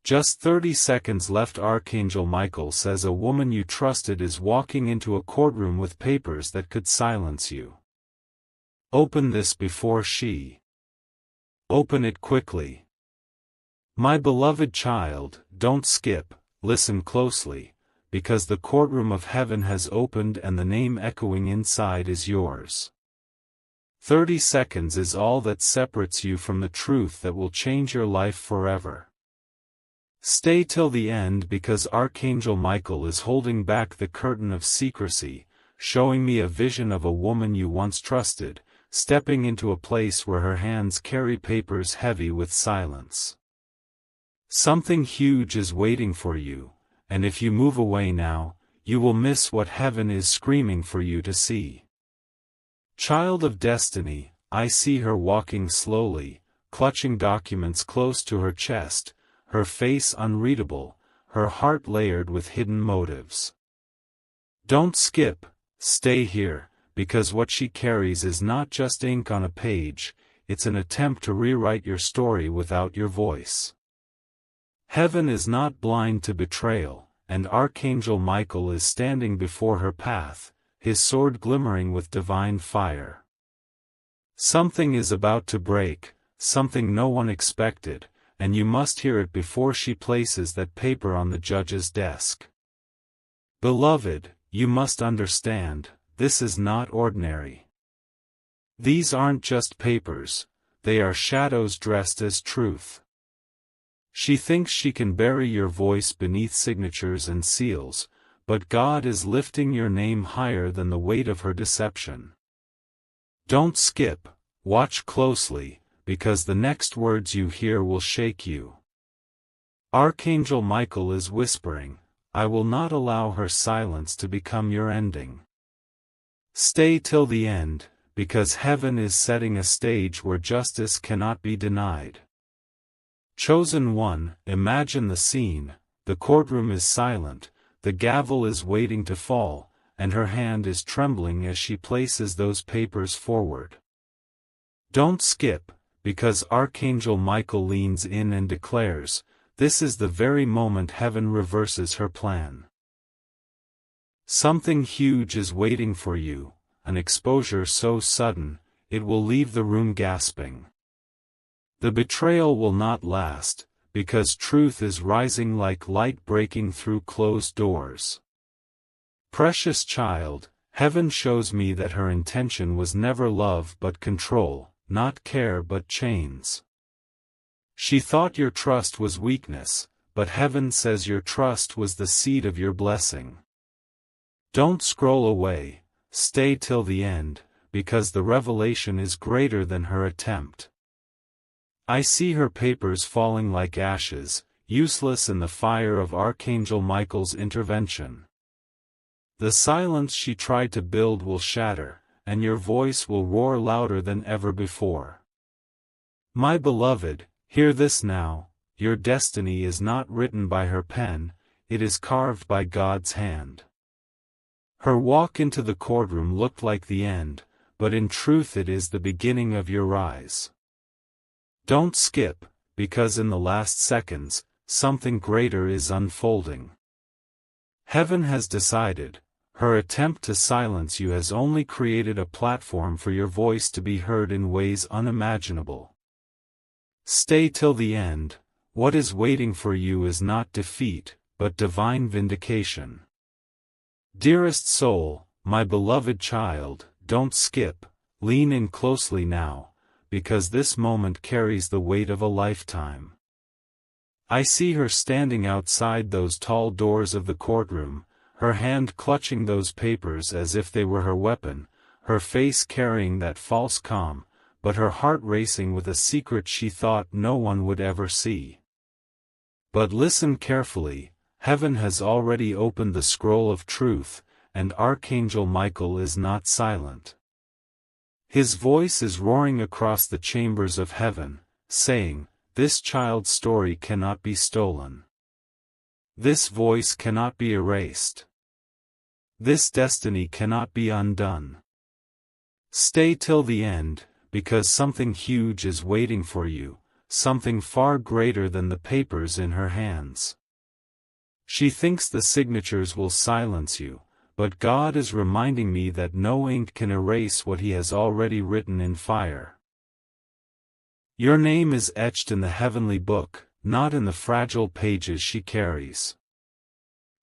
Just 30 seconds left. Archangel Michael says a woman you trusted is walking into a courtroom with papers that could silence you. Open this before she. Open it quickly. My beloved child, don't skip, listen closely, because the courtroom of heaven has opened and the name echoing inside is yours. 30 seconds is all that separates you from the truth that will change your life forever. Stay till the end because Archangel Michael is holding back the curtain of secrecy, showing me a vision of a woman you once trusted, stepping into a place where her hands carry papers heavy with silence. Something huge is waiting for you, and if you move away now, you will miss what heaven is screaming for you to see. Child of destiny, I see her walking slowly, clutching documents close to her chest, her face unreadable, her heart layered with hidden motives. Don't skip, stay here, because what she carries is not just ink on a page, it's an attempt to rewrite your story without your voice. Heaven is not blind to betrayal, and Archangel Michael is standing before her path, his sword glimmering with divine fire. Something is about to break, something no one expected, and you must hear it before she places that paper on the judge's desk. Beloved, you must understand, this is not ordinary. These aren't just papers, they are shadows dressed as truth. She thinks she can bury your voice beneath signatures and seals, but God is lifting your name higher than the weight of her deception. Don't skip, watch closely, because the next words you hear will shake you. Archangel Michael is whispering, I will not allow her silence to become your ending. Stay till the end, because heaven is setting a stage where justice cannot be denied. Chosen one, imagine the scene, the courtroom is silent, the gavel is waiting to fall, and her hand is trembling as she places those papers forward. Don't skip, because Archangel Michael leans in and declares, this is the very moment heaven reverses her plan. Something huge is waiting for you, an exposure so sudden, it will leave the room gasping. The betrayal will not last, because truth is rising like light breaking through closed doors. Precious child, heaven shows me that her intention was never love but control, not care but chains. She thought your trust was weakness, but heaven says your trust was the seed of your blessing. Don't scroll away, stay till the end, because the revelation is greater than her attempt. I see her papers falling like ashes, useless in the fire of Archangel Michael's intervention. The silence she tried to build will shatter, and your voice will roar louder than ever before. My beloved, hear this now, your destiny is not written by her pen, it is carved by God's hand. Her walk into the courtroom looked like the end, but in truth it is the beginning of your rise. Don't skip, because in the last seconds, something greater is unfolding. Heaven has decided, her attempt to silence you has only created a platform for your voice to be heard in ways unimaginable. Stay till the end, what is waiting for you is not defeat, but divine vindication. Dearest soul, my beloved child, don't skip, lean in closely now, because this moment carries the weight of a lifetime. I see her standing outside those tall doors of the courtroom, her hand clutching those papers as if they were her weapon, her face carrying that false calm, but her heart racing with a secret she thought no one would ever see. But listen carefully, heaven has already opened the scroll of truth, and Archangel Michael is not silent. His voice is roaring across the chambers of heaven, saying, this child's story cannot be stolen. This voice cannot be erased. This destiny cannot be undone. Stay till the end, because something huge is waiting for you, something far greater than the papers in her hands. She thinks the signatures will silence you, but God is reminding me that no ink can erase what He has already written in fire. Your name is etched in the heavenly book, not in the fragile pages she carries.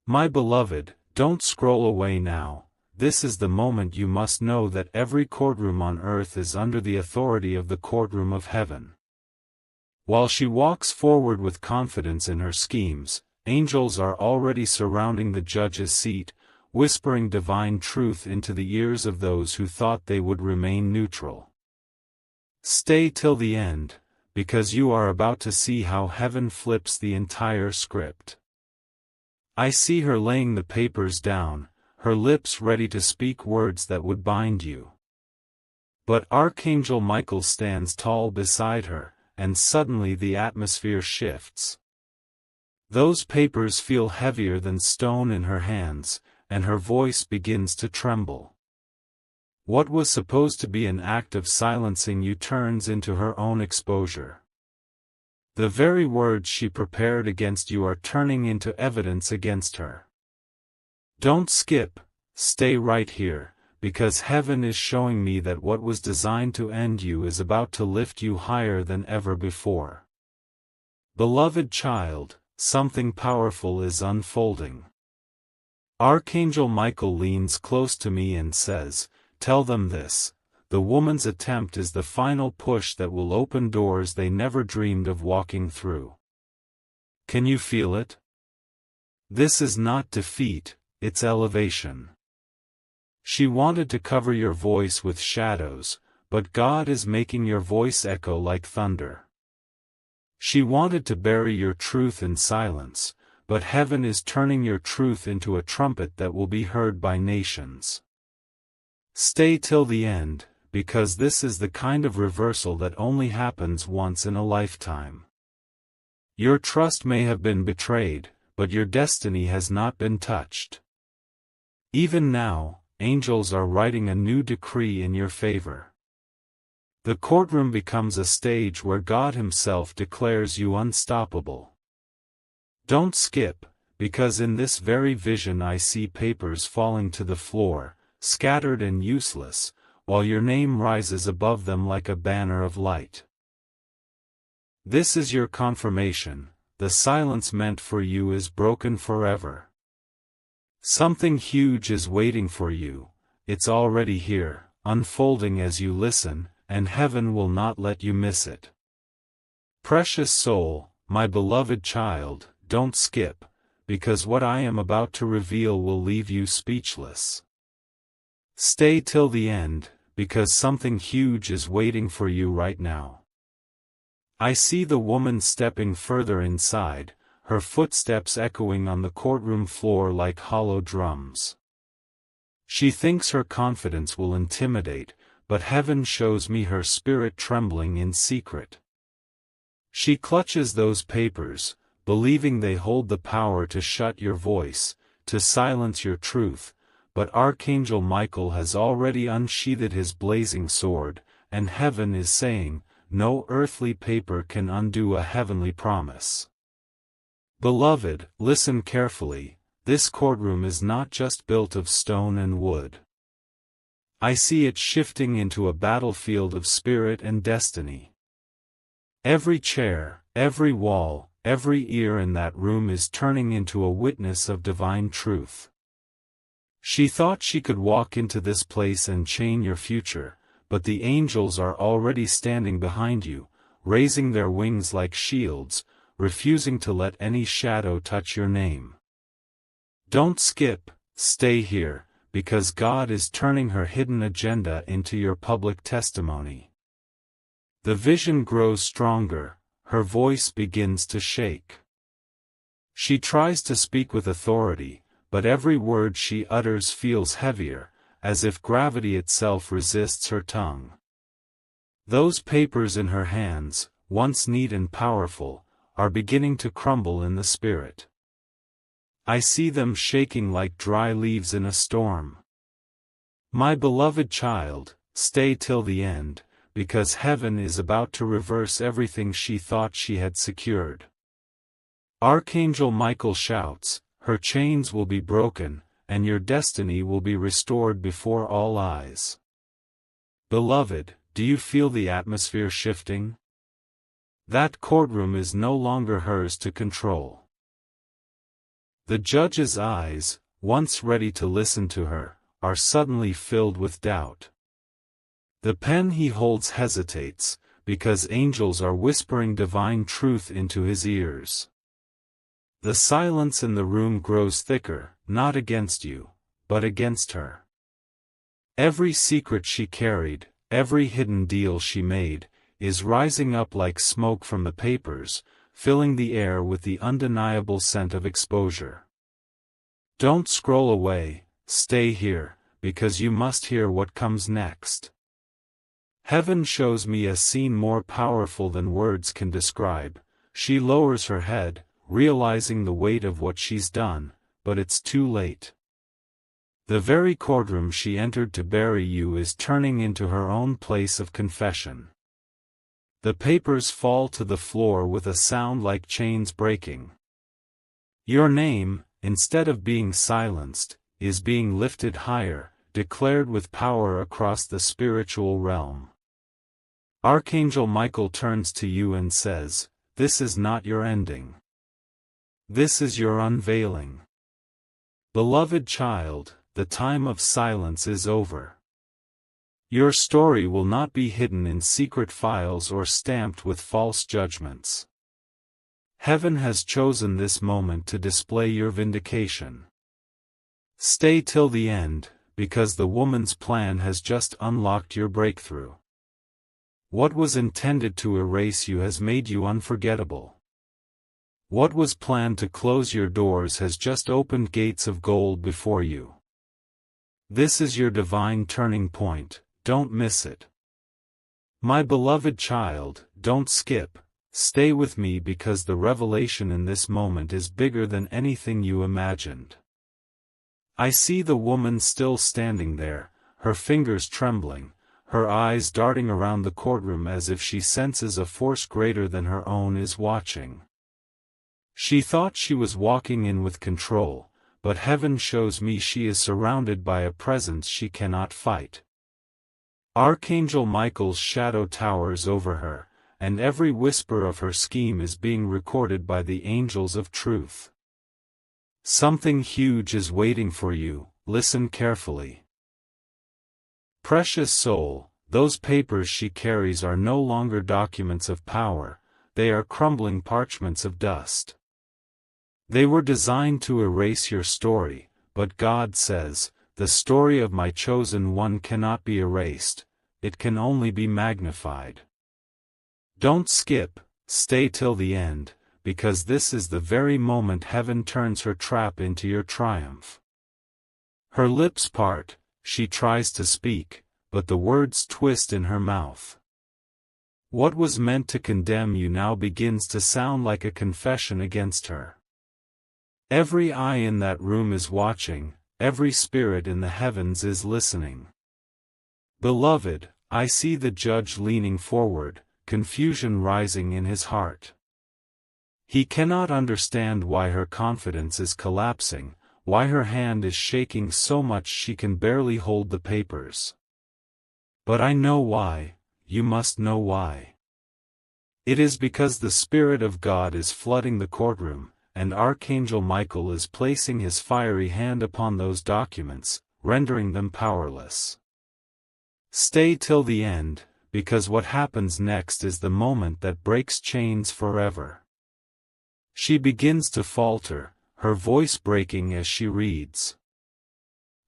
My beloved, don't scroll away now. This is the moment you must know that every courtroom on earth is under the authority of the courtroom of heaven. While she walks forward with confidence in her schemes, angels are already surrounding the judge's seat, whispering divine truth into the ears of those who thought they would remain neutral. Stay till the end, because you are about to see how heaven flips the entire script. I see her laying the papers down, her lips ready to speak words that would bind you. But Archangel Michael stands tall beside her, and suddenly the atmosphere shifts. Those papers feel heavier than stone in her hands, and her voice begins to tremble. What was supposed to be an act of silencing you turns into her own exposure. The very words she prepared against you are turning into evidence against her. Don't skip, stay right here, because heaven is showing me that what was designed to end you is about to lift you higher than ever before. Beloved child, something powerful is unfolding. Archangel Michael leans close to me and says, "Tell them this. The woman's attempt is the final push that will open doors they never dreamed of walking through. Can you feel it? This is not defeat, it's elevation. She wanted to cover your voice with shadows, but God is making your voice echo like thunder. She wanted to bury your truth in silence, but heaven is turning your truth into a trumpet that will be heard by nations. Stay till the end, because this is the kind of reversal that only happens once in a lifetime. Your trust may have been betrayed, but your destiny has not been touched. Even now, angels are writing a new decree in your favor. The courtroom becomes a stage where God Himself declares you unstoppable. Don't skip, because in this very vision I see papers falling to the floor, scattered and useless, while your name rises above them like a banner of light. This is your confirmation, the silence meant for you is broken forever. Something huge is waiting for you, it's already here, unfolding as you listen, and heaven will not let you miss it. Precious soul, my beloved child, don't skip, because what I am about to reveal will leave you speechless. Stay till the end, because something huge is waiting for you right now. I see the woman stepping further inside, her footsteps echoing on the courtroom floor like hollow drums. She thinks her confidence will intimidate, but heaven shows me her spirit trembling in secret. She clutches those papers, believing they hold the power to shut your voice, to silence your truth, but Archangel Michael has already unsheathed his blazing sword, and heaven is saying, no earthly paper can undo a heavenly promise. Beloved, listen carefully, this courtroom is not just built of stone and wood. I see it shifting into a battlefield of spirit and destiny. Every chair, every wall, every ear in that room is turning into a witness of divine truth. She thought she could walk into this place and change your future, but the angels are already standing behind you, raising their wings like shields, refusing to let any shadow touch your name. Don't skip, stay here, because God is turning her hidden agenda into your public testimony. The vision grows stronger, her voice begins to shake. She tries to speak with authority, but every word she utters feels heavier, as if gravity itself resists her tongue. Those papers in her hands, once neat and powerful, are beginning to crumble in the spirit. I see them shaking like dry leaves in a storm. My beloved child, stay till the end, because heaven is about to reverse everything she thought she had secured. Archangel Michael shouts, "Her chains will be broken, and your destiny will be restored before all eyes." Beloved, do you feel the atmosphere shifting? That courtroom is no longer hers to control. The judge's eyes, once ready to listen to her, are suddenly filled with doubt. The pen he holds hesitates, because angels are whispering divine truth into his ears. The silence in the room grows thicker, not against you, but against her. Every secret she carried, every hidden deal she made, is rising up like smoke from the papers, filling the air with the undeniable scent of exposure. Don't scroll away, stay here, because you must hear what comes next. Heaven shows me a scene more powerful than words can describe. She lowers her head, realizing the weight of what she's done, but it's too late. The very courtroom she entered to bury you is turning into her own place of confession. The papers fall to the floor with a sound like chains breaking. Your name, instead of being silenced, is being lifted higher, declared with power across the spiritual realm. Archangel Michael turns to you and says, "This is not your ending. This is your unveiling. Beloved child, the time of silence is over. Your story will not be hidden in secret files or stamped with false judgments. Heaven has chosen this moment to display your vindication. Stay till the end, because the woman's plan has just unlocked your breakthrough. What was intended to erase you has made you unforgettable. What was planned to close your doors has just opened gates of gold before you. This is your divine turning point, don't miss it. My beloved child, don't skip, stay with me because the revelation in this moment is bigger than anything you imagined." I see the woman still standing there, her fingers trembling, her eyes darting around the courtroom as if she senses a force greater than her own is watching. She thought she was walking in with control, but heaven shows me she is surrounded by a presence she cannot fight. Archangel Michael's shadow towers over her, and every whisper of her scheme is being recorded by the angels of truth. Something huge is waiting for you, listen carefully. Precious soul, those papers she carries are no longer documents of power, they are crumbling parchments of dust. They were designed to erase your story, but God says, "The story of my chosen one cannot be erased, it can only be magnified." Don't skip, stay till the end, because this is the very moment heaven turns her trap into your triumph. Her lips part, she tries to speak, but the words twist in her mouth. What was meant to condemn you now begins to sound like a confession against her. Every eye in that room is watching, every spirit in the heavens is listening. Beloved, I see the judge leaning forward, confusion rising in his heart. He cannot understand why her confidence is collapsing, why her hand is shaking so much she can barely hold the papers. But I know why, you must know why. It is because the Spirit of God is flooding the courtroom, and Archangel Michael is placing his fiery hand upon those documents, rendering them powerless. Stay till the end, because what happens next is the moment that breaks chains forever. She begins to falter, her voice breaking as she reads.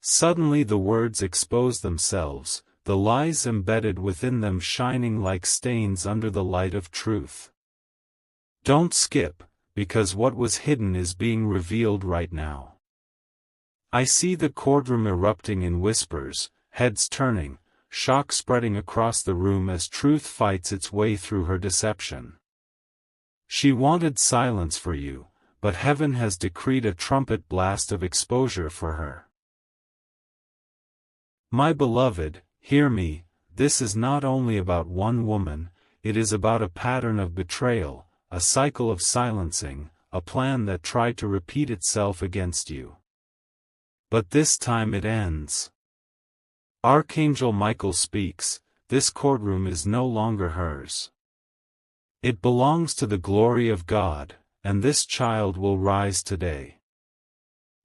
Suddenly the words expose themselves, the lies embedded within them shining like stains under the light of truth. Don't skip, because what was hidden is being revealed right now. I see the courtroom erupting in whispers, heads turning, shock spreading across the room as truth fights its way through her deception. She wanted silence for you, but heaven has decreed a trumpet blast of exposure for her. My beloved, hear me, this is not only about one woman, it is about a pattern of betrayal, a cycle of silencing, a plan that tried to repeat itself against you. But this time it ends. Archangel Michael speaks, this courtroom is no longer hers. It belongs to the glory of God, and this child will rise today.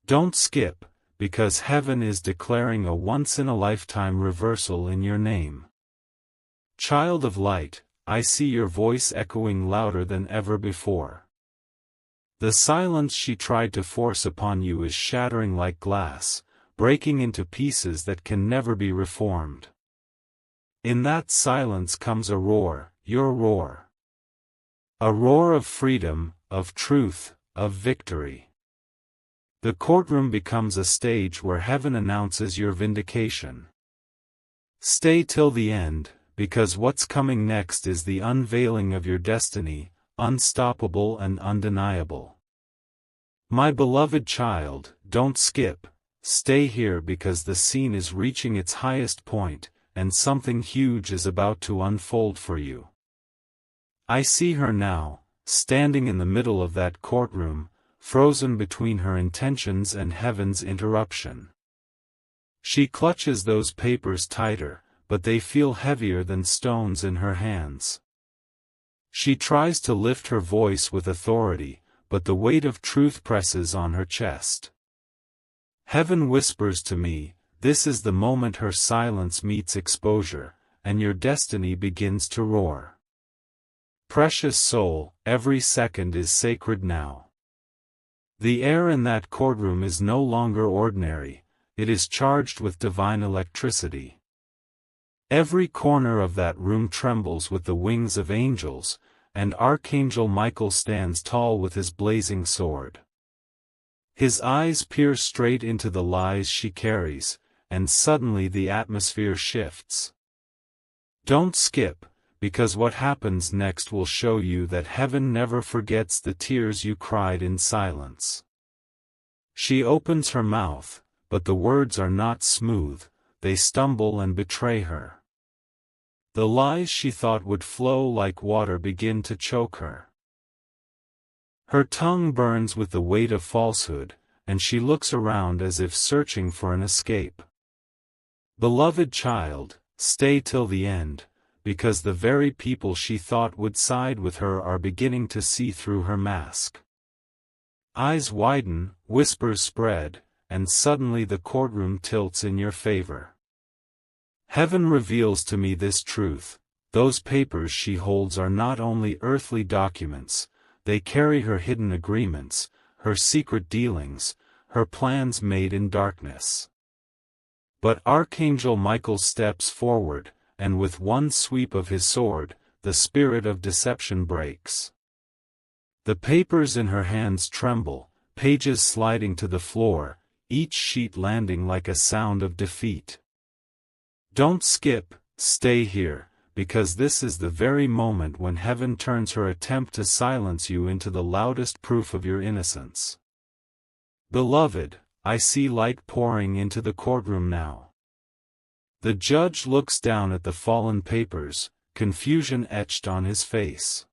Don't skip, because heaven is declaring a once-in-a-lifetime reversal in your name. Child of light, I see your voice echoing louder than ever before. The silence she tried to force upon you is shattering like glass, breaking into pieces that can never be reformed. In that silence comes a roar, your roar. A roar of freedom, of truth, of victory. The courtroom becomes a stage where heaven announces your vindication. Stay till the end, because what's coming next is the unveiling of your destiny, unstoppable and undeniable. My beloved child, don't skip, stay here because the scene is reaching its highest point, and something huge is about to unfold for you. I see her now, standing in the middle of that courtroom, frozen between her intentions and heaven's interruption. She clutches those papers tighter, but they feel heavier than stones in her hands. She tries to lift her voice with authority, but the weight of truth presses on her chest. Heaven whispers to me, this is the moment her silence meets exposure, and your destiny begins to roar. Precious soul, every second is sacred now. The air in that courtroom is no longer ordinary, it is charged with divine electricity. Every corner of that room trembles with the wings of angels, and Archangel Michael stands tall with his blazing sword. His eyes peer straight into the lies she carries, and suddenly the atmosphere shifts. Don't skip, because what happens next will show you that heaven never forgets the tears you cried in silence. She opens her mouth, but the words are not smooth, they stumble and betray her. The lies she thought would flow like water begin to choke her. Her tongue burns with the weight of falsehood, and she looks around as if searching for an escape. Beloved child, stay till the end, because the very people she thought would side with her are beginning to see through her mask. Eyes widen, whispers spread, and suddenly the courtroom tilts in your favor. Heaven reveals to me this truth, those papers she holds are not only earthly documents, they carry her hidden agreements, her secret dealings, her plans made in darkness. But Archangel Michael steps forward, and with one sweep of his sword, the spirit of deception breaks. The papers in her hands tremble, pages sliding to the floor, each sheet landing like a sound of defeat. Don't skip, stay here, because this is the very moment when heaven turns her attempt to silence you into the loudest proof of your innocence. Beloved, I see light pouring into the courtroom now. The judge looks down at the fallen papers, confusion etched on his face.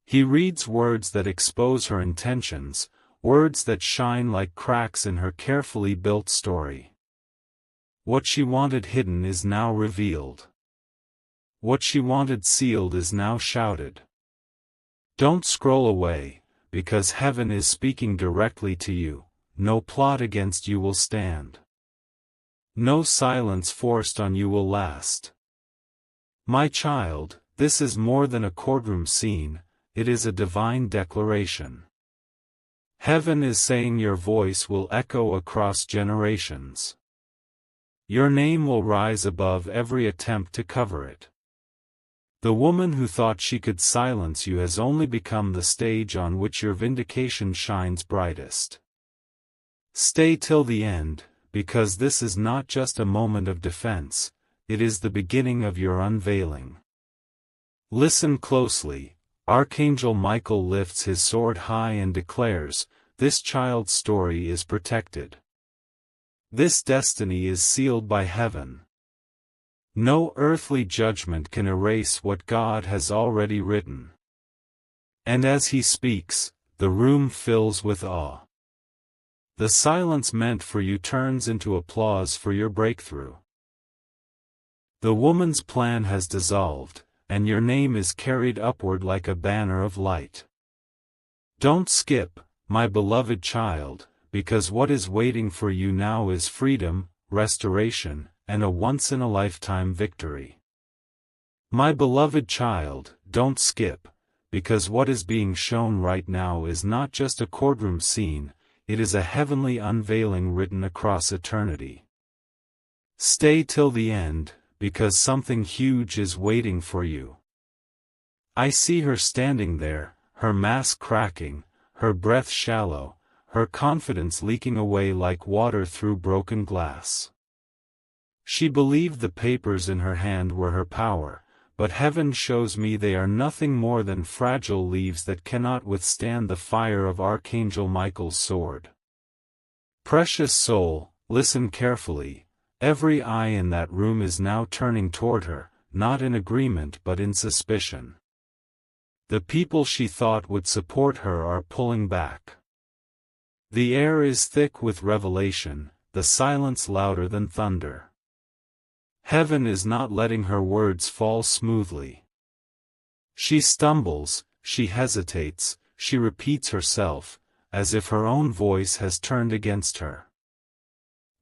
He reads words that expose her intentions, words that shine like cracks in her carefully built story. What she wanted hidden is now revealed. What she wanted sealed is now shouted. Don't scroll away, because heaven is speaking directly to you, no plot against you will stand. No silence forced on you will last. My child, this is more than a courtroom scene, it is a divine declaration. Heaven is saying your voice will echo across generations. Your name will rise above every attempt to cover it. The woman who thought she could silence you has only become the stage on which your vindication shines brightest. Stay till the end, because this is not just a moment of defense, it is the beginning of your unveiling. Listen closely, Archangel Michael lifts his sword high and declares, this child's story is protected. This destiny is sealed by heaven. No earthly judgment can erase what God has already written. And as he speaks, the room fills with awe. The silence meant for you turns into applause for your breakthrough. The woman's plan has dissolved, and your name is carried upward like a banner of light. Don't skip, my beloved child, because what is waiting for you now is freedom, restoration, and a once-in-a-lifetime victory. My beloved child, don't skip, because what is being shown right now is not just a courtroom scene, it is a heavenly unveiling written across eternity. Stay till the end, because something huge is waiting for you. I see her standing there, her mask cracking, her breath shallow, her confidence leaking away like water through broken glass. She believed the papers in her hand were her power, but heaven shows me they are nothing more than fragile leaves that cannot withstand the fire of Archangel Michael's sword. Precious soul, listen carefully. Every eye in that room is now turning toward her, not in agreement but in suspicion. The people she thought would support her are pulling back. The air is thick with revelation, the silence louder than thunder. Heaven is not letting her words fall smoothly. She stumbles, she hesitates, she repeats herself, as if her own voice has turned against her.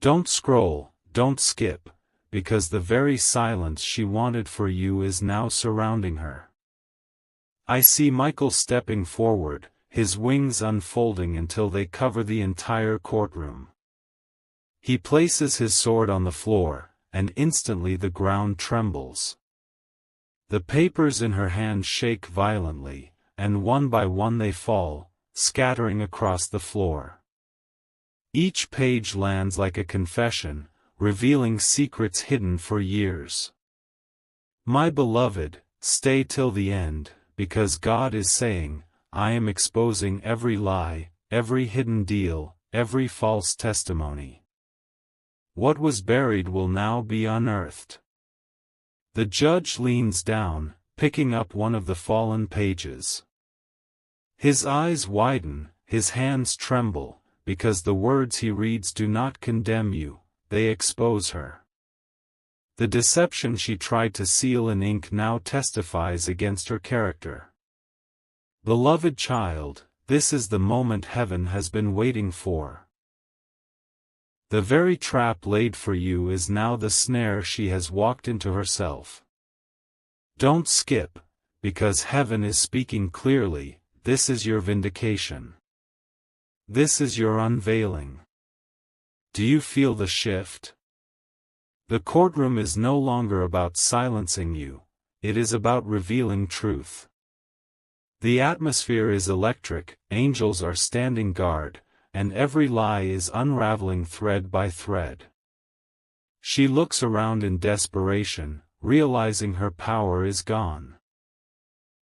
Don't scroll, don't skip, because the very silence she wanted for you is now surrounding her. I see Michael stepping forward, his wings unfolding until they cover the entire courtroom. He places his sword on the floor, and instantly the ground trembles. The papers in her hand shake violently, and one by one they fall, scattering across the floor. Each page lands like a confession, revealing secrets hidden for years. My beloved, stay till the end, because God is saying, I am exposing every lie, every hidden deal, every false testimony. What was buried will now be unearthed. The judge leans down, picking up one of the fallen pages. His eyes widen, his hands tremble, because the words he reads do not condemn you, they expose her. The deception she tried to seal in ink now testifies against her character. Beloved child, this is the moment heaven has been waiting for. The very trap laid for you is now the snare she has walked into herself. Don't skip, because heaven is speaking clearly, this is your vindication. This is your unveiling. Do you feel the shift? The courtroom is no longer about silencing you, it is about revealing truth. The atmosphere is electric, angels are standing guard, and every lie is unraveling thread by thread. She looks around in desperation, realizing her power is gone.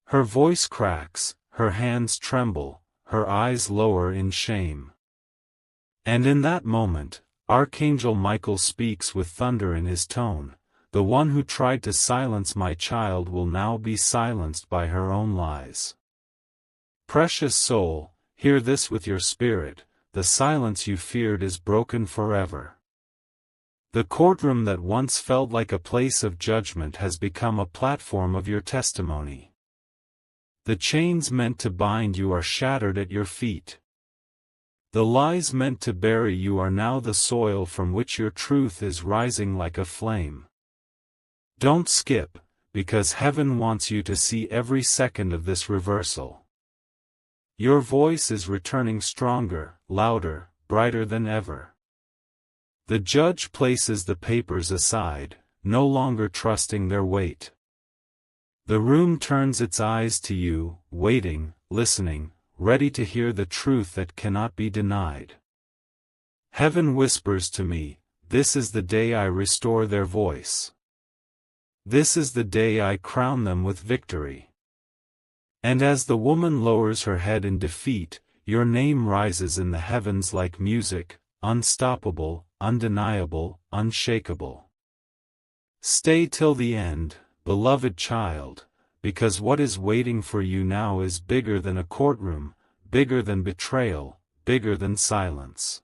Her voice cracks, her hands tremble, her eyes lower in shame. And in that moment, Archangel Michael speaks with thunder in his tone, the one who tried to silence my child will now be silenced by her own lies. Precious soul, hear this with your spirit, the silence you feared is broken forever. The courtroom that once felt like a place of judgment has become a platform of your testimony. The chains meant to bind you are shattered at your feet. The lies meant to bury you are now the soil from which your truth is rising like a flame. Don't skip, because heaven wants you to see every second of this reversal. Your voice is returning stronger, louder, brighter than ever. The judge places the papers aside, no longer trusting their weight. The room turns its eyes to you, waiting, listening, ready to hear the truth that cannot be denied. Heaven whispers to me, this is the day I restore their voice. This is the day I crown them with victory. And as the woman lowers her head in defeat, your name rises in the heavens like music, unstoppable, undeniable, unshakable. Stay till the end, beloved child, because what is waiting for you now is bigger than a courtroom, bigger than betrayal, bigger than silence.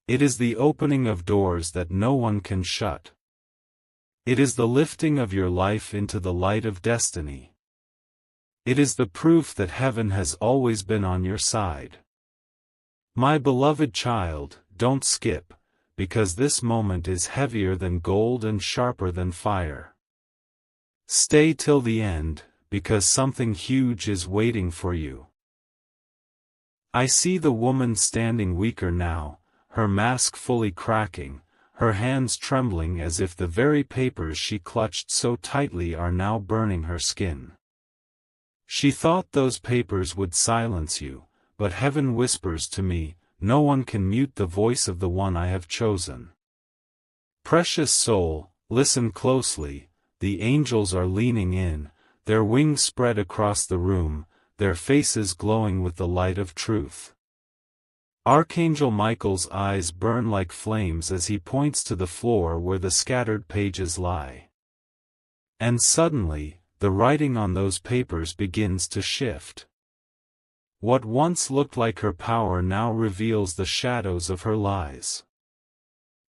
It is the opening of doors that no one can shut. It is the lifting of your life into the light of destiny. It is the proof that heaven has always been on your side. My beloved child, don't skip, because this moment is heavier than gold and sharper than fire. Stay till the end, because something huge is waiting for you. I see the woman standing weaker now, her mask fully cracking, her hands trembling as if the very papers she clutched so tightly are now burning her skin. She thought those papers would silence you, but heaven whispers to me, no one can mute the voice of the one I have chosen. Precious soul, listen closely, the angels are leaning in, their wings spread across the room, their faces glowing with the light of truth. Archangel Michael's eyes burn like flames as he points to the floor where the scattered pages lie. And suddenly, the writing on those papers begins to shift. What once looked like her power now reveals the shadows of her lies.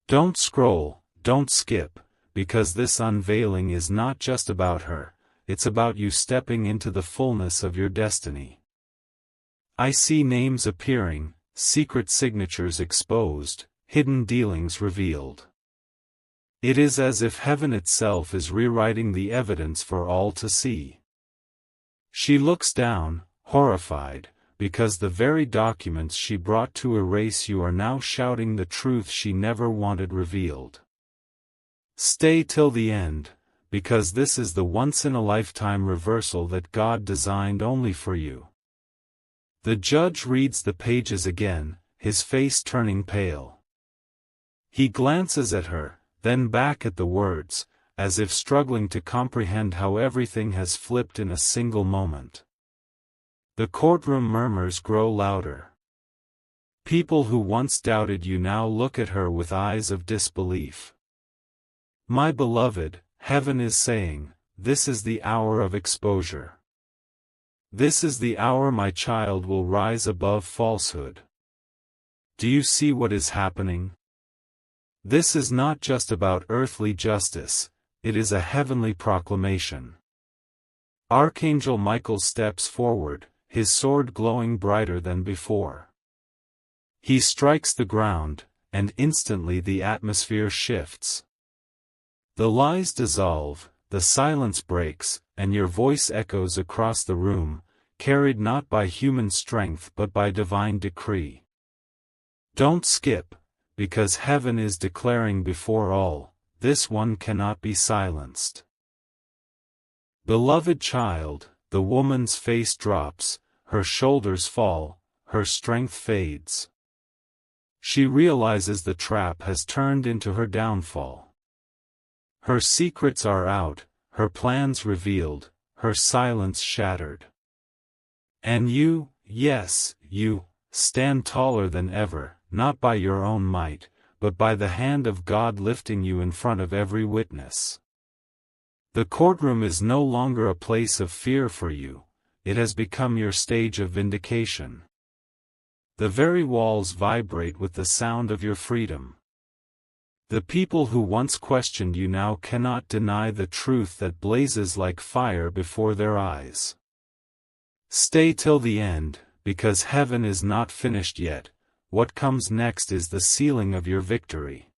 Don't scroll, don't skip, because this unveiling is not just about her, it's about you stepping into the fullness of your destiny. I see names appearing, secret signatures exposed, hidden dealings revealed. It is as if heaven itself is rewriting the evidence for all to see. She looks down, horrified, because the very documents she brought to erase you are now shouting the truth she never wanted revealed. Stay till the end, because this is the once-in-a-lifetime reversal that God designed only for you. The judge reads the pages again, his face turning pale. He glances at her, then back at the words, as if struggling to comprehend how everything has flipped in a single moment. The courtroom murmurs grow louder. People who once doubted you now look at her with eyes of disbelief. My beloved, heaven is saying, this is the hour of exposure. This is the hour my child will rise above falsehood. Do you see what is happening? This is not just about earthly justice, it is a heavenly proclamation. Archangel Michael steps forward, his sword glowing brighter than before. He strikes the ground, and instantly the atmosphere shifts. The lies dissolve, the silence breaks, and your voice echoes across the room, carried not by human strength but by divine decree. Don't skip, because heaven is declaring before all, this one cannot be silenced. Beloved child, the woman's face drops, her shoulders fall, her strength fades. She realizes the trap has turned into her downfall. Her secrets are out, her plans revealed, her silence shattered. And you, yes, you, stand taller than ever, not by your own might, but by the hand of God lifting you in front of every witness. The courtroom is no longer a place of fear for you, it has become your stage of vindication. The very walls vibrate with the sound of your freedom. The people who once questioned you now cannot deny the truth that blazes like fire before their eyes. Stay till the end, because heaven is not finished yet, what comes next is the sealing of your victory.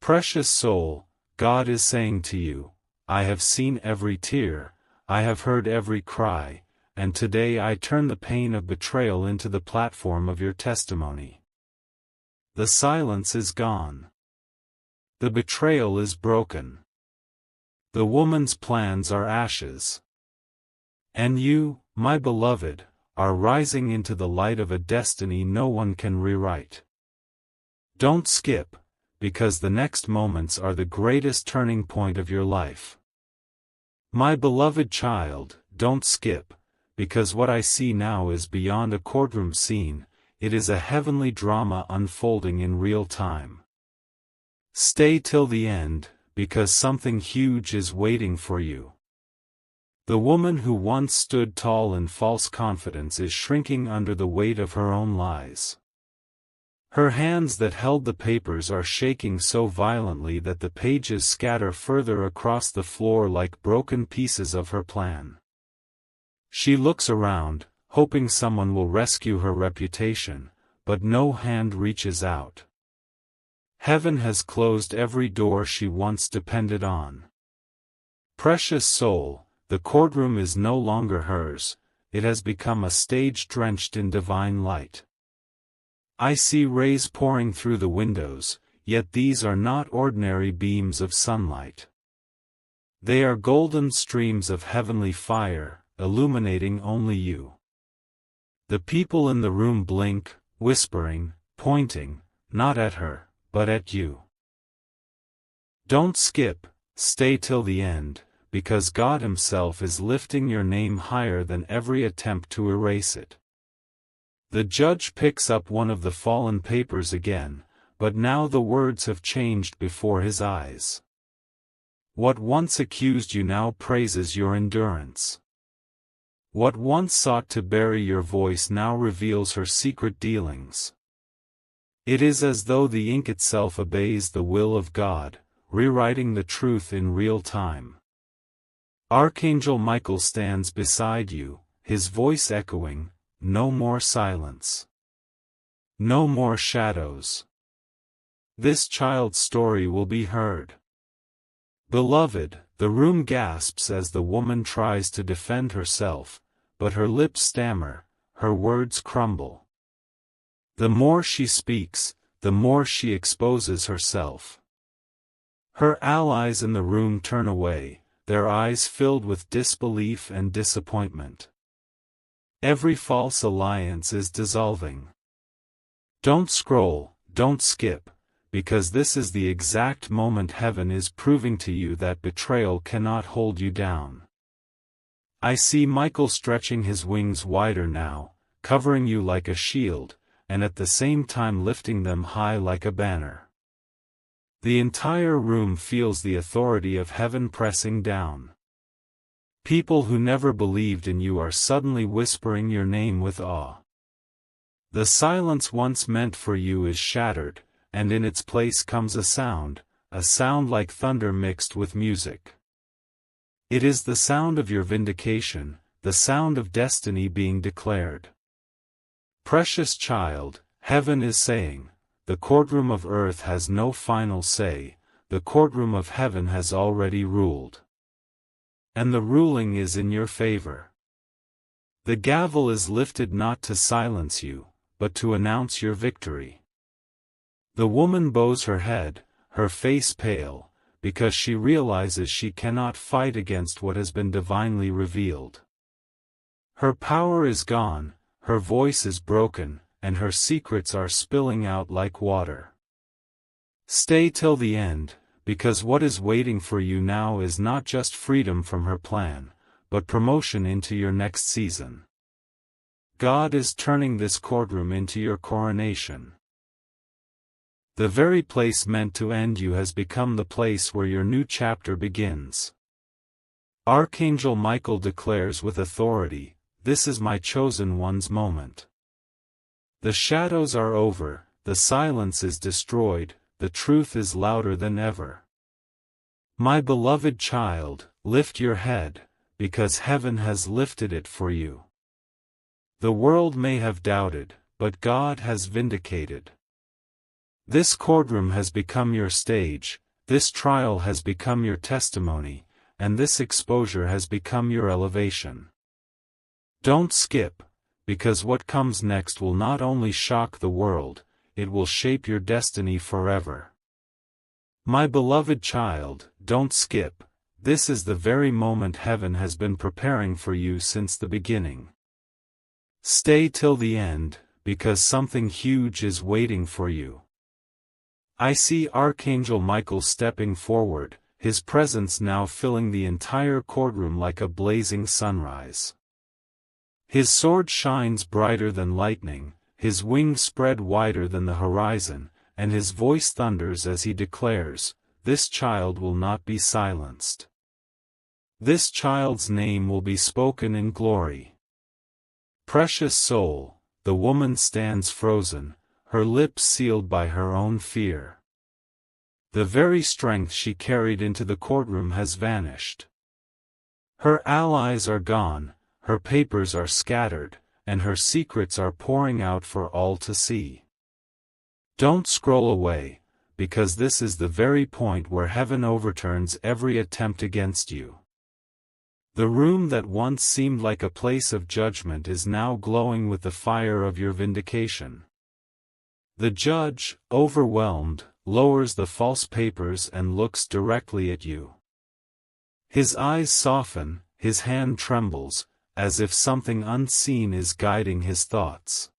Precious soul, God is saying to you, I have seen every tear, I have heard every cry, and today I turn the pain of betrayal into the platform of your testimony. The silence is gone. The betrayal is broken. The woman's plans are ashes. And you, my beloved, are rising into the light of a destiny no one can rewrite. Don't skip, because the next moments are the greatest turning point of your life. My beloved child, don't skip, because what I see now is beyond a courtroom scene, it is a heavenly drama unfolding in real time. Stay till the end, because something huge is waiting for you. The woman who once stood tall in false confidence is shrinking under the weight of her own lies. Her hands that held the papers are shaking so violently that the pages scatter further across the floor like broken pieces of her plan. She looks around, hoping someone will rescue her reputation, but no hand reaches out. Heaven has closed every door she once depended on. Precious soul, the courtroom is no longer hers, it has become a stage drenched in divine light. I see rays pouring through the windows, yet these are not ordinary beams of sunlight. They are golden streams of heavenly fire, illuminating only you. The people in the room blink, whispering, pointing, not at her, but at you. Don't skip, stay till the end, because God Himself is lifting your name higher than every attempt to erase it. The judge picks up one of the fallen papers again, but now the words have changed before his eyes. What once accused you now praises your endurance. What once sought to bury your voice now reveals her secret dealings. It is as though the ink itself obeys the will of God, rewriting the truth in real time. Archangel Michael stands beside you, his voice echoing, "No more silence. No more shadows. This child's story will be heard." Beloved, the room gasps as the woman tries to defend herself, but her lips stammer, her words crumble. The more she speaks, the more she exposes herself. Her allies in the room turn away, their eyes filled with disbelief and disappointment. Every false alliance is dissolving. Don't scroll, don't skip, because this is the exact moment heaven is proving to you that betrayal cannot hold you down. I see Michael stretching his wings wider now, covering you like a shield, and at the same time lifting them high like a banner. The entire room feels the authority of heaven pressing down. People who never believed in you are suddenly whispering your name with awe. The silence once meant for you is shattered, and in its place comes a sound like thunder mixed with music. It is the sound of your vindication, the sound of destiny being declared. Precious child, heaven is saying, the courtroom of earth has no final say, the courtroom of heaven has already ruled. And the ruling is in your favor. The gavel is lifted not to silence you, but to announce your victory. The woman bows her head, her face pale, because she realizes she cannot fight against what has been divinely revealed. Her power is gone, her voice is broken, and her secrets are spilling out like water. Stay till the end, because what is waiting for you now is not just freedom from her plan, but promotion into your next season. God is turning this courtroom into your coronation. The very place meant to end you has become the place where your new chapter begins. Archangel Michael declares with authority, "This is my chosen one's moment." The shadows are over, the silence is destroyed, the truth is louder than ever. My beloved child, lift your head, because heaven has lifted it for you. The world may have doubted, but God has vindicated. This courtroom has become your stage, this trial has become your testimony, and this exposure has become your elevation. Don't skip, because what comes next will not only shock the world, it will shape your destiny forever. My beloved child, don't skip, this is the very moment heaven has been preparing for you since the beginning. Stay till the end, because something huge is waiting for you. I see Archangel Michael stepping forward, his presence now filling the entire courtroom like a blazing sunrise. His sword shines brighter than lightning, his wings spread wider than the horizon, and his voice thunders as he declares, this child will not be silenced. This child's name will be spoken in glory. Precious soul, the woman stands frozen, her lips sealed by her own fear. The very strength she carried into the courtroom has vanished. Her allies are gone, her papers are scattered, and her secrets are pouring out for all to see. Don't scroll away, because this is the very point where heaven overturns every attempt against you. The room that once seemed like a place of judgment is now glowing with the fire of your vindication. The judge, overwhelmed, lowers the false papers and looks directly at you. His eyes soften, his hand trembles, as if something unseen is guiding his thoughts.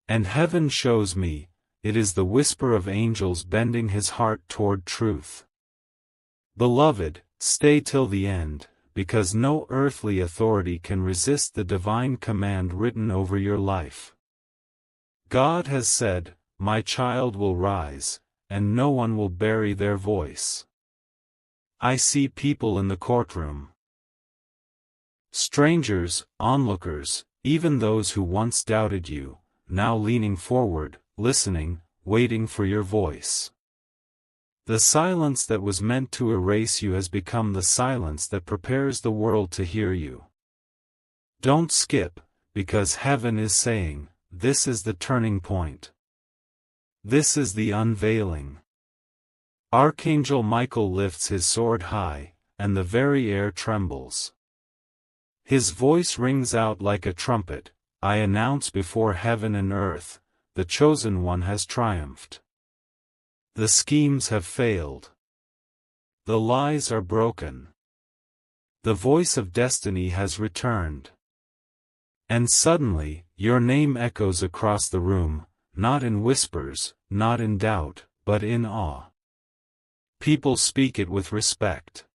And heaven shows me, it is the whisper of angels bending his heart toward truth. Beloved, stay till the end, because no earthly authority can resist the divine command written over your life. God has said, "My child will rise, and no one will bury their voice." I see people in the courtroom. Strangers, onlookers, even those who once doubted you, now leaning forward, listening, waiting for your voice. The silence that was meant to erase you has become the silence that prepares the world to hear you. Don't skip, because heaven is saying, this is the turning point. This is the unveiling. Archangel Michael lifts his sword high, and the very air trembles. His voice rings out like a trumpet, I announce before heaven and earth, the chosen one has triumphed. The schemes have failed. The lies are broken. The voice of destiny has returned. And suddenly, your name echoes across the room, not in whispers, not in doubt, but in awe. People speak it with respect.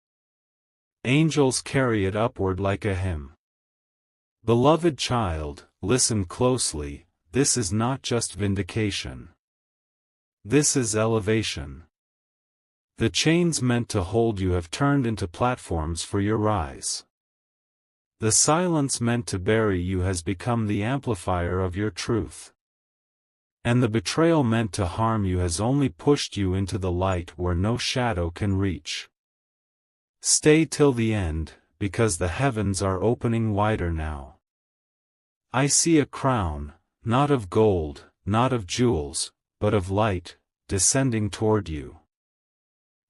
Angels carry it upward like a hymn. Beloved child, listen closely, this is not just vindication. This is elevation. The chains meant to hold you have turned into platforms for your rise. The silence meant to bury you has become the amplifier of your truth. And the betrayal meant to harm you has only pushed you into the light where no shadow can reach. Stay till the end, because the heavens are opening wider now. I see a crown, not of gold, not of jewels, but of light, descending toward you.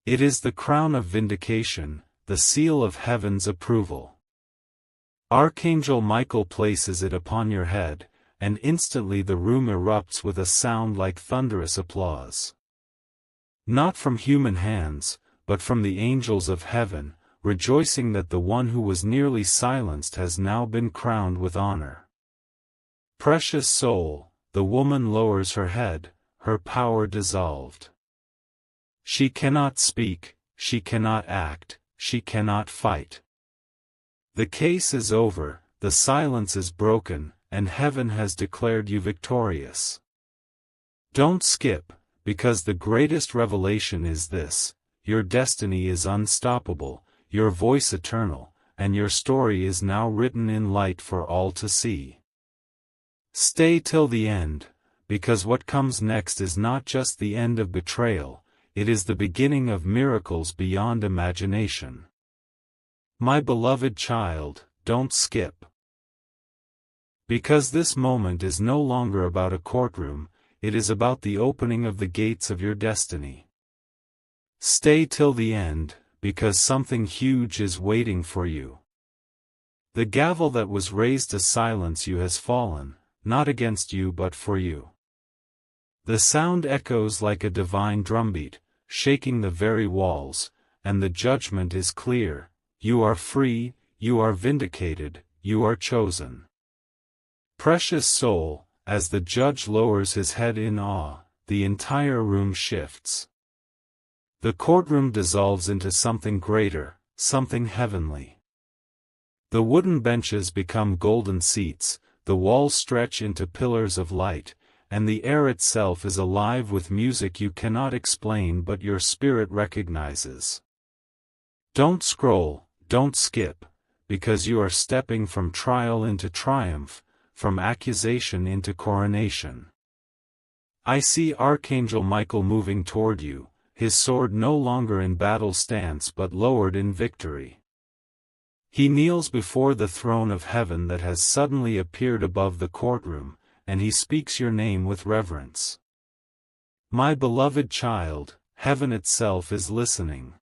It is the crown of vindication, the seal of heaven's approval. Archangel Michael places it upon your head, and instantly the room erupts with a sound like thunderous applause. Not from human hands, but from the angels of heaven, rejoicing that the one who was nearly silenced has now been crowned with honor. Precious soul, the woman lowers her head, her power dissolved. She cannot speak, she cannot act, she cannot fight. The case is over, the silence is broken, and heaven has declared you victorious. Don't skip, because the greatest revelation is this: your destiny is unstoppable, your voice eternal, and your story is now written in light for all to see. Stay till the end, because what comes next is not just the end of betrayal, it is the beginning of miracles beyond imagination. My beloved child, don't skip. Because this moment is no longer about a courtroom, it is about the opening of the gates of your destiny. Stay till the end, because something huge is waiting for you. The gavel that was raised to silence you has fallen, not against you but for you. The sound echoes like a divine drumbeat, shaking the very walls, and the judgment is clear: you are free, you are vindicated, you are chosen. Precious soul, as the judge lowers his head in awe, the entire room shifts. The courtroom dissolves into something greater, something heavenly. The wooden benches become golden seats, the walls stretch into pillars of light, and the air itself is alive with music you cannot explain but your spirit recognizes. Don't scroll, don't skip, because you are stepping from trial into triumph, from accusation into coronation. I see Archangel Michael moving toward you, his sword no longer in battle stance but lowered in victory. He kneels before the throne of heaven that has suddenly appeared above the courtroom, and he speaks your name with reverence. My beloved child, heaven itself is listening.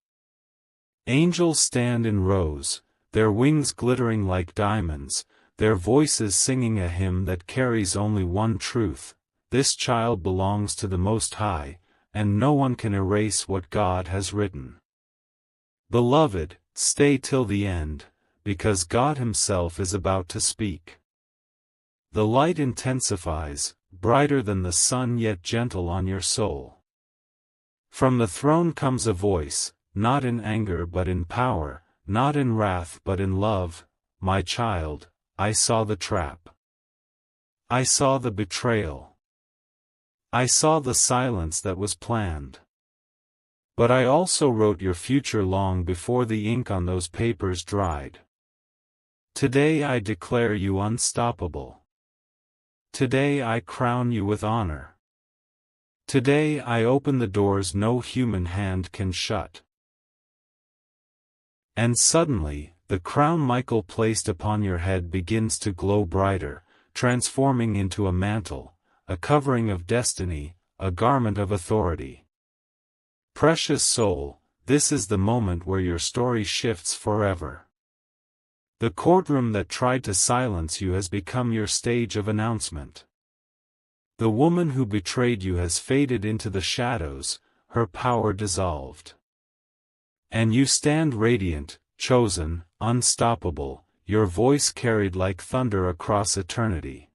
Angels stand in rows, their wings glittering like diamonds, their voices singing a hymn that carries only one truth: this child belongs to the Most High, and no one can erase what God has written. Beloved, stay till the end, because God Himself is about to speak. The light intensifies, brighter than the sun yet gentle on your soul. From the throne comes a voice, not in anger but in power, not in wrath but in love. My child, I saw the trap. I saw the betrayal. I saw the silence that was planned. But I also wrote your future long before the ink on those papers dried. Today I declare you unstoppable. Today I crown you with honor. Today I open the doors no human hand can shut. And suddenly, the crown Michael placed upon your head begins to glow brighter, transforming into a mantle, a covering of destiny, a garment of authority. Precious soul, this is the moment where your story shifts forever. The courtroom that tried to silence you has become your stage of announcement. The woman who betrayed you has faded into the shadows, her power dissolved. And you stand radiant, chosen, unstoppable, your voice carried like thunder across eternity.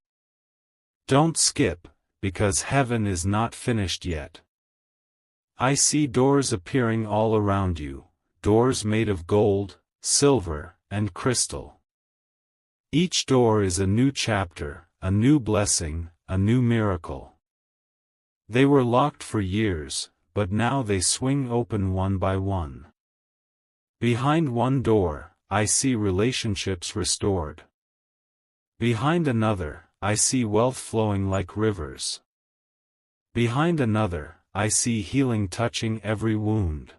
Don't skip, because heaven is not finished yet. I see doors appearing all around you, doors made of gold, silver, and crystal. Each door is a new chapter, a new blessing, a new miracle. They were locked for years, but now they swing open one by one. Behind one door, I see relationships restored. Behind another, I see wealth flowing like rivers. Behind another, I see healing touching every wound.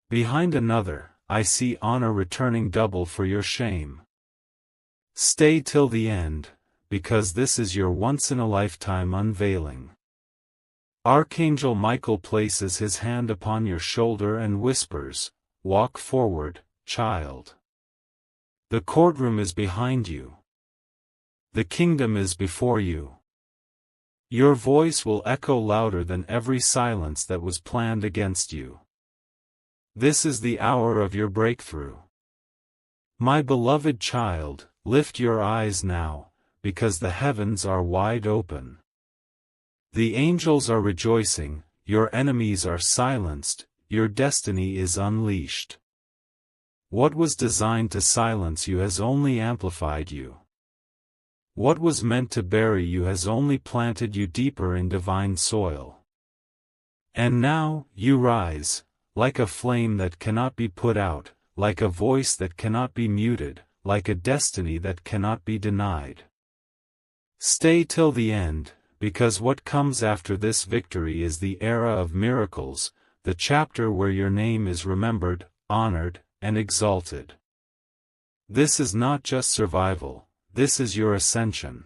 Behind another, I see honor returning double for your shame. Stay till the end, because this is your once-in-a-lifetime unveiling. Archangel Michael places his hand upon your shoulder and whispers, "Walk forward, child. The courtroom is behind you. The kingdom is before you. Your voice will echo louder than every silence that was planned against you. This is the hour of your breakthrough. My beloved child, lift your eyes now, because the heavens are wide open. The angels are rejoicing, your enemies are silenced, your destiny is unleashed. What was designed to silence you has only amplified you. What was meant to bury you has only planted you deeper in divine soil. And now, you rise, like a flame that cannot be put out, like a voice that cannot be muted, like a destiny that cannot be denied. Stay till the end, because what comes after this victory is the era of miracles, the chapter where your name is remembered, honored, and exalted. This is not just survival, this is your ascension.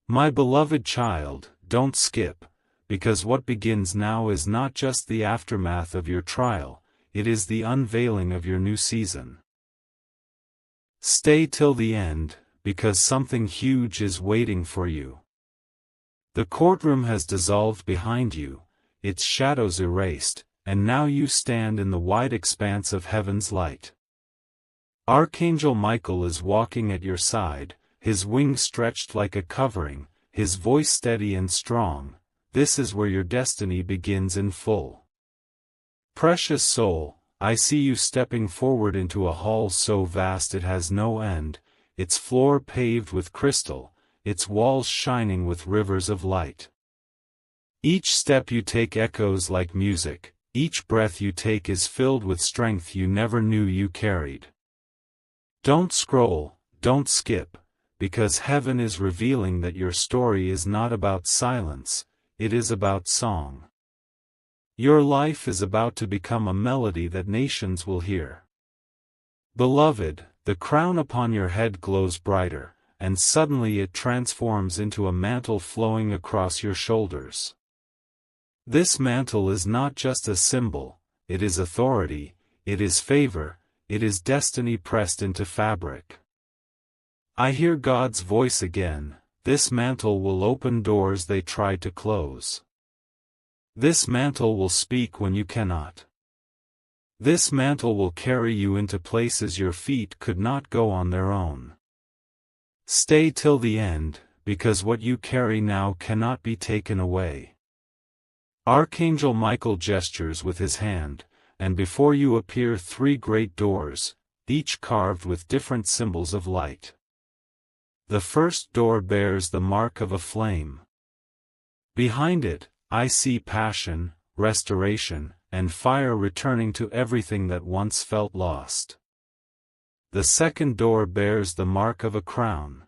My beloved child, don't skip, because what begins now is not just the aftermath of your trial, it is the unveiling of your new season. Stay till the end, because something huge is waiting for you. The courtroom has dissolved behind you, its shadows erased, and now you stand in the wide expanse of heaven's light. Archangel Michael is walking at your side, his wings stretched like a covering, his voice steady and strong. This is where your destiny begins in full. Precious soul, I see you stepping forward into a hall so vast it has no end, its floor paved with crystal, its walls shining with rivers of light. Each step you take echoes like music, each breath you take is filled with strength you never knew you carried. Don't scroll, don't skip, because heaven is revealing that your story is not about silence, it is about song. Your life is about to become a melody that nations will hear. Beloved, the crown upon your head glows brighter, and suddenly it transforms into a mantle flowing across your shoulders. This mantle is not just a symbol, it is authority, it is favor, it is destiny pressed into fabric. I hear God's voice again, this mantle will open doors they tried to close. This mantle will speak when you cannot. This mantle will carry you into places your feet could not go on their own. Stay till the end, because what you carry now cannot be taken away. Archangel Michael gestures with his hand, and before you appear 3 great doors, each carved with different symbols of light. The first door bears the mark of a flame. Behind it, I see passion, restoration, and fire returning to everything that once felt lost. The second door bears the mark of a crown.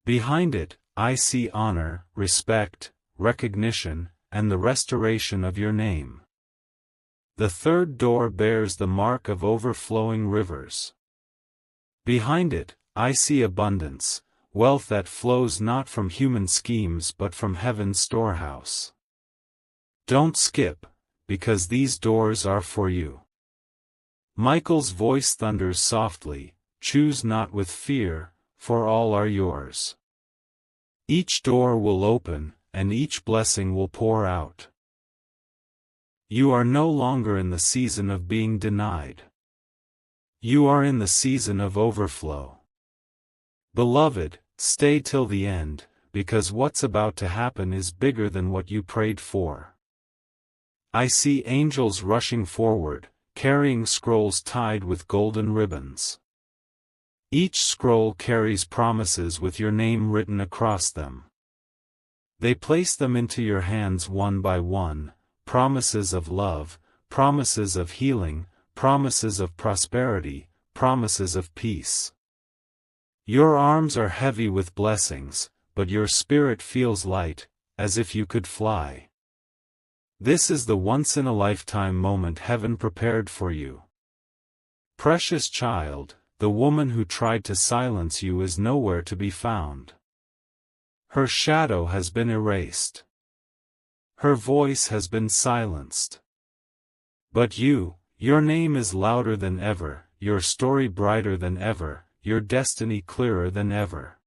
Behind it, I see honor, respect, recognition, and the restoration of your name. The third door bears the mark of overflowing rivers. Behind it, I see abundance, wealth that flows not from human schemes but from heaven's storehouse. Don't skip, because these doors are for you. Michael's voice thunders softly, choose not with fear, for all are yours. Each door will open, and each blessing will pour out. You are no longer in the season of being denied. You are in the season of overflow. Beloved, stay till the end, because what's about to happen is bigger than what you prayed for. I see angels rushing forward, carrying scrolls tied with golden ribbons. Each scroll carries promises with your name written across them. They place them into your hands one by one, promises of love, promises of healing, promises of prosperity, promises of peace. Your arms are heavy with blessings, but your spirit feels light, as if you could fly. This is the once-in-a-lifetime moment heaven prepared for you. Precious child, the woman who tried to silence you is nowhere to be found. Her shadow has been erased. Her voice has been silenced. But you, your name is louder than ever, your story brighter than ever, your destiny clearer than ever.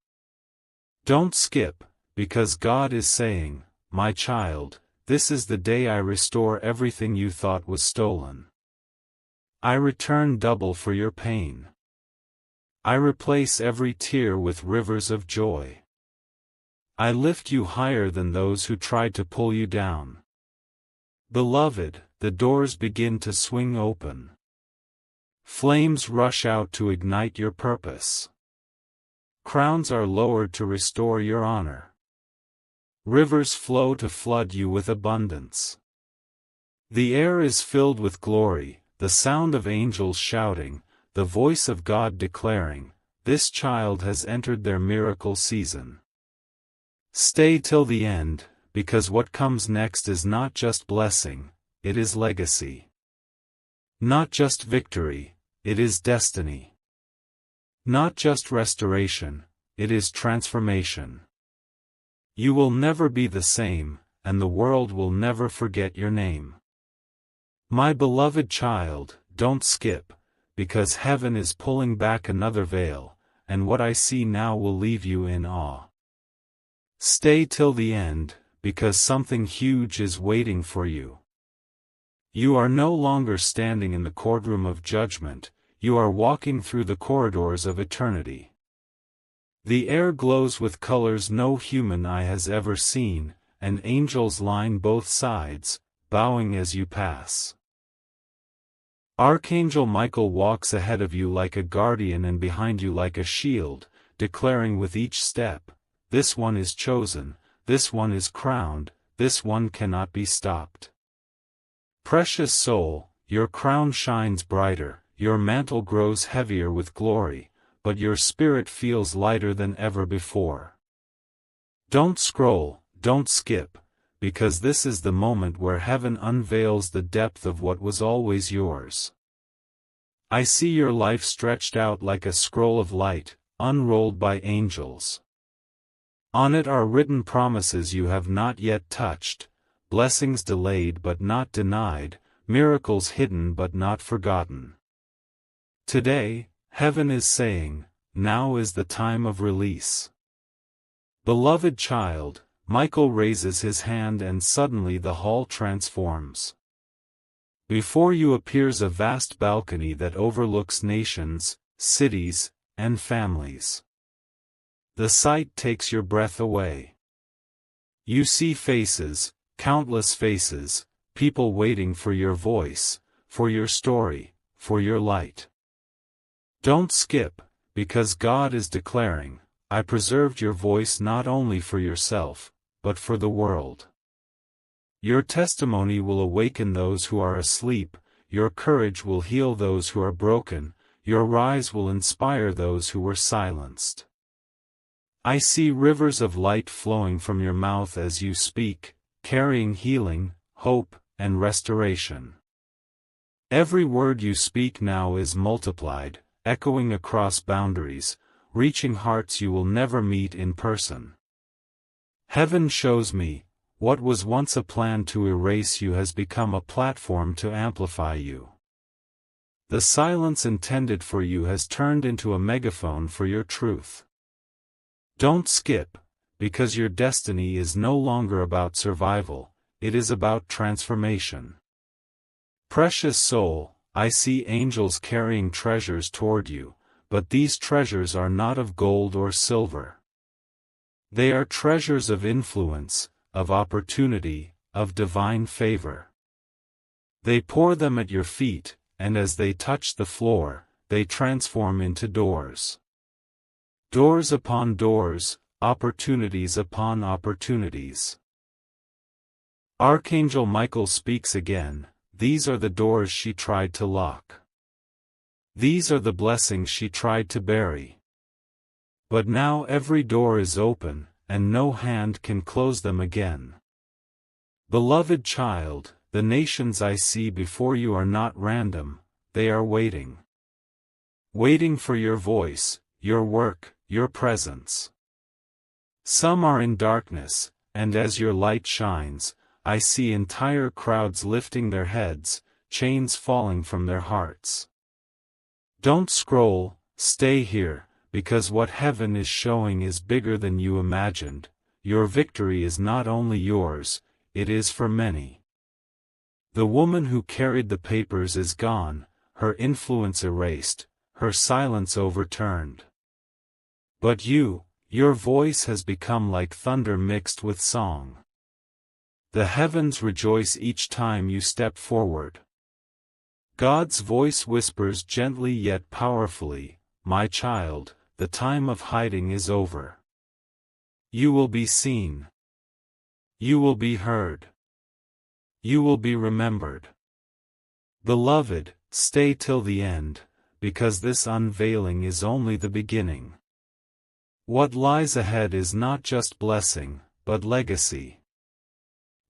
Don't skip, because God is saying, my child, this is the day I restore everything you thought was stolen. I return double for your pain. I replace every tear with rivers of joy. I lift you higher than those who tried to pull you down. Beloved, the doors begin to swing open. Flames rush out to ignite your purpose. Crowns are lowered to restore your honor. Rivers flow to flood you with abundance. The air is filled with glory, the sound of angels shouting, the voice of God declaring, this child has entered their miracle season. Stay till the end, because what comes next is not just blessing, it is legacy. Not just victory, it is destiny. Not just restoration, it is transformation. You will never be the same, and the world will never forget your name. My beloved child, don't skip, because heaven is pulling back another veil, and what I see now will leave you in awe. Stay till the end, because something huge is waiting for you. You are no longer standing in the courtroom of judgment, you are walking through the corridors of eternity. The air glows with colors no human eye has ever seen, and angels line both sides, bowing as you pass. Archangel Michael walks ahead of you like a guardian and behind you like a shield, declaring with each step, this one is chosen, this one is crowned, this one cannot be stopped. Precious soul, your crown shines brighter, your mantle grows heavier with glory, but your spirit feels lighter than ever before. Don't scroll, don't skip, because this is the moment where heaven unveils the depth of what was always yours. I see your life stretched out like a scroll of light, unrolled by angels. On it are written promises you have not yet touched, blessings delayed but not denied, miracles hidden but not forgotten. Today, heaven is saying, now is the time of release. Beloved child, Michael raises his hand and suddenly the hall transforms. Before you appears a vast balcony that overlooks nations, cities, and families. The sight takes your breath away. You see faces, countless faces, people waiting for your voice, for your story, for your light. Don't skip, because God is declaring, I preserved your voice not only for yourself, but for the world. Your testimony will awaken those who are asleep, your courage will heal those who are broken, your rise will inspire those who were silenced. I see rivers of light flowing from your mouth as you speak, carrying healing, hope, and restoration. Every word you speak now is multiplied, echoing across boundaries, reaching hearts you will never meet in person. Heaven shows me, what was once a plan to erase you has become a platform to amplify you. The silence intended for you has turned into a megaphone for your truth. Don't skip, because your destiny is no longer about survival, it is about transformation. Precious soul, I see angels carrying treasures toward you, but these treasures are not of gold or silver. They are treasures of influence, of opportunity, of divine favor. They pour them at your feet, and as they touch the floor, they transform into doors. Doors upon doors, opportunities upon opportunities. Archangel Michael speaks again, these are the doors she tried to lock. These are the blessings she tried to bury. But now every door is open, and no hand can close them again. Beloved child, the nations I see before you are not random, they are waiting. Waiting for your voice, your work, your presence. Some are in darkness, and as your light shines, I see entire crowds lifting their heads, chains falling from their hearts. Don't scroll, stay here, because what heaven is showing is bigger than you imagined. Your victory is not only yours, it is for many. The woman who carried the papers is gone, her influence erased, her silence overturned. But you, your voice has become like thunder mixed with song. The heavens rejoice each time you step forward. God's voice whispers gently yet powerfully, my child, the time of hiding is over. You will be seen. You will be heard. You will be remembered. Beloved, stay till the end, because this unveiling is only the beginning. What lies ahead is not just blessing, but legacy.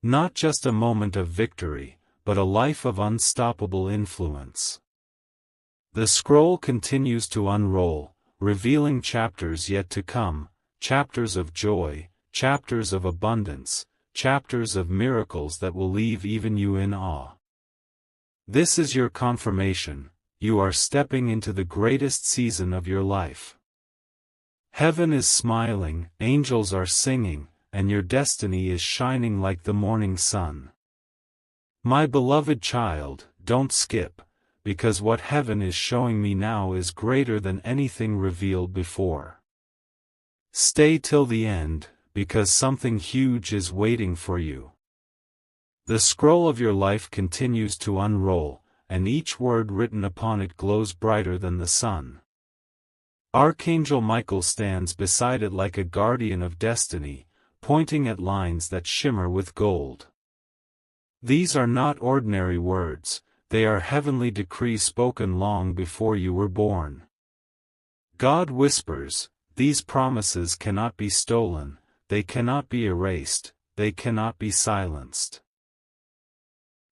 Not just a moment of victory, but a life of unstoppable influence. The scroll continues to unroll, revealing chapters yet to come, chapters of joy, chapters of abundance, chapters of miracles that will leave even you in awe. This is your confirmation, you are stepping into the greatest season of your life. Heaven is smiling, angels are singing, and your destiny is shining like the morning sun. My beloved child, don't skip, because what heaven is showing me now is greater than anything revealed before. Stay till the end, because something huge is waiting for you. The scroll of your life continues to unroll, and each word written upon it glows brighter than the sun. Archangel Michael stands beside it like a guardian of destiny, pointing at lines that shimmer with gold. These are not ordinary words, they are heavenly decrees spoken long before you were born. God whispers, these promises cannot be stolen, they cannot be erased, they cannot be silenced.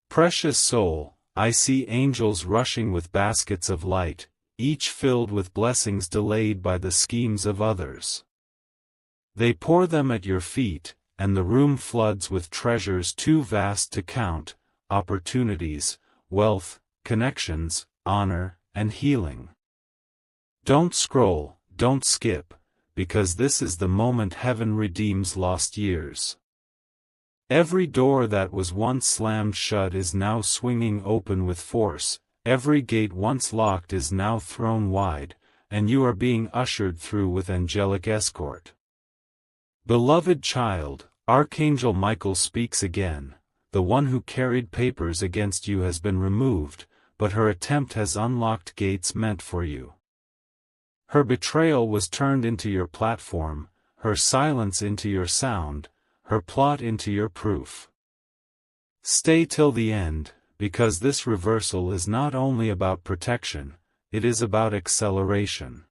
Precious soul, I see angels rushing with baskets of light, each filled with blessings delayed by the schemes of others. They pour them at your feet, and the room floods with treasures too vast to count, opportunities, wealth, connections, honor, and healing. Don't scroll, don't skip, because this is the moment heaven redeems lost years. Every door that was once slammed shut is now swinging open with force, every gate once locked is now thrown wide, and you are being ushered through with angelic escort. Beloved child, Archangel Michael speaks again, the one who carried papers against you has been removed, but her attempt has unlocked gates meant for you. Her betrayal was turned into your platform, her silence into your sound, her plot into your proof. Stay till the end, because this reversal is not only about protection, it is about acceleration.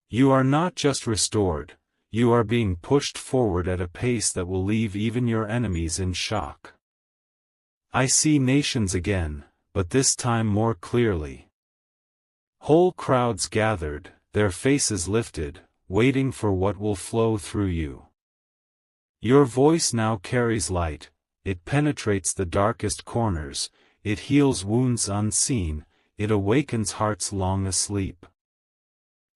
You are not just restored, you are being pushed forward at a pace that will leave even your enemies in shock. I see nations again, but this time more clearly. Whole crowds gathered, their faces lifted, waiting for what will flow through you. Your voice now carries light, it penetrates the darkest corners, it heals wounds unseen, it awakens hearts long asleep.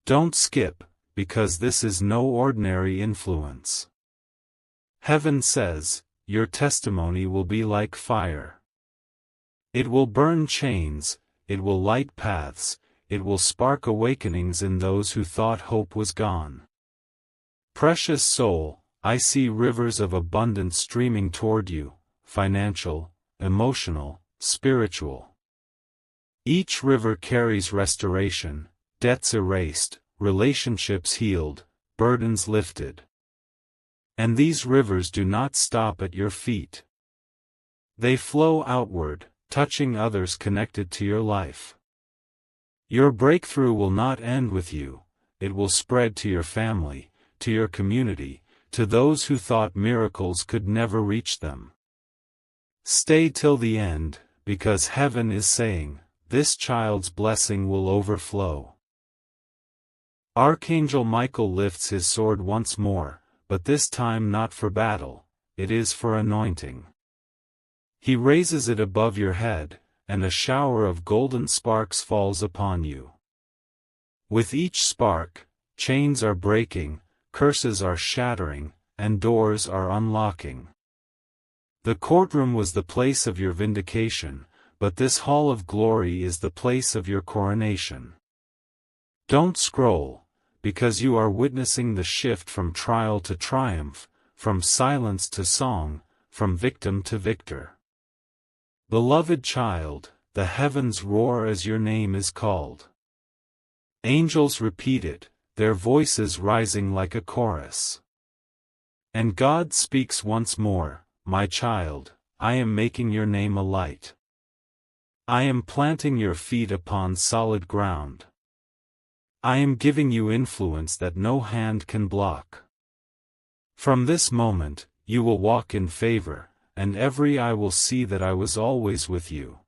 Don't skip, because this is no ordinary influence. Heaven says, your testimony will be like fire. It will burn chains, it will light paths, it will spark awakenings in those who thought hope was gone. Precious soul, I see rivers of abundance streaming toward you, financial, emotional, spiritual. Each river carries restoration, debts erased, relationships healed, burdens lifted. And these rivers do not stop at your feet. They flow outward, touching others connected to your life. Your breakthrough will not end with you, it will spread to your family, to your community, to those who thought miracles could never reach them. Stay till the end, because heaven is saying, this child's blessing will overflow. Archangel Michael lifts his sword once more, but this time not for battle, it is for anointing. He raises it above your head, and a shower of golden sparks falls upon you. With each spark, chains are breaking, curses are shattering, and doors are unlocking. The courtroom was the place of your vindication, but this hall of glory is the place of your coronation. Don't scroll, because you are witnessing the shift from trial to triumph, from silence to song, from victim to victor. Beloved child, the heavens roar as your name is called. Angels repeat it, their voices rising like a chorus. And God speaks once more, my child, I am making your name a light. I am planting your feet upon solid ground. I am giving you influence that no hand can block. From this moment, you will walk in favor, and every eye will see that I was always with you.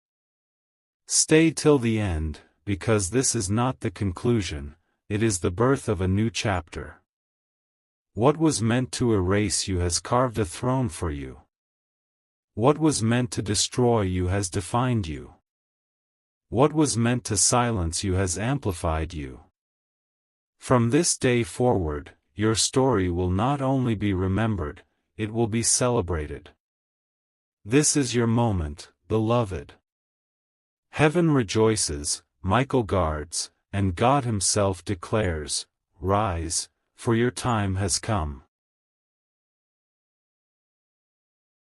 Stay till the end, because this is not the conclusion, it is the birth of a new chapter. What was meant to erase you has carved a throne for you. What was meant to destroy you has defined you. What was meant to silence you has amplified you. From this day forward, your story will not only be remembered, it will be celebrated. This is your moment, beloved. Heaven rejoices, Michael guards, and God himself declares, rise, for your time has come.